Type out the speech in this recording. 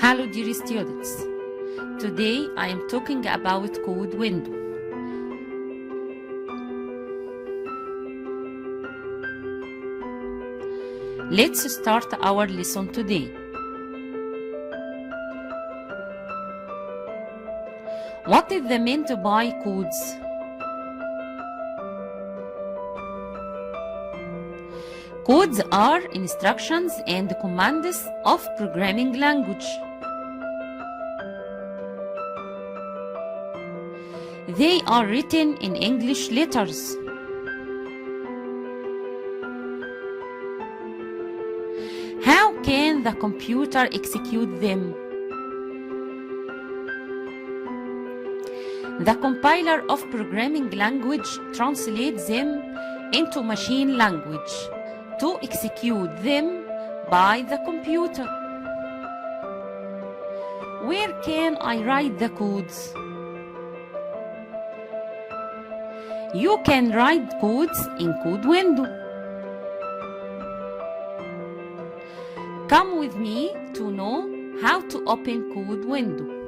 Hello dear students. Today I am talking about code window. Let's start our lesson today. What is the meant by codes? Codes are instructions and commands of programming language. They are written in English letters. How can the computer execute them? The compiler of programming language translates them into machine language to execute them by the computer. Where can I write the codes? You can write codes in code window. Come with me to know how to open code window.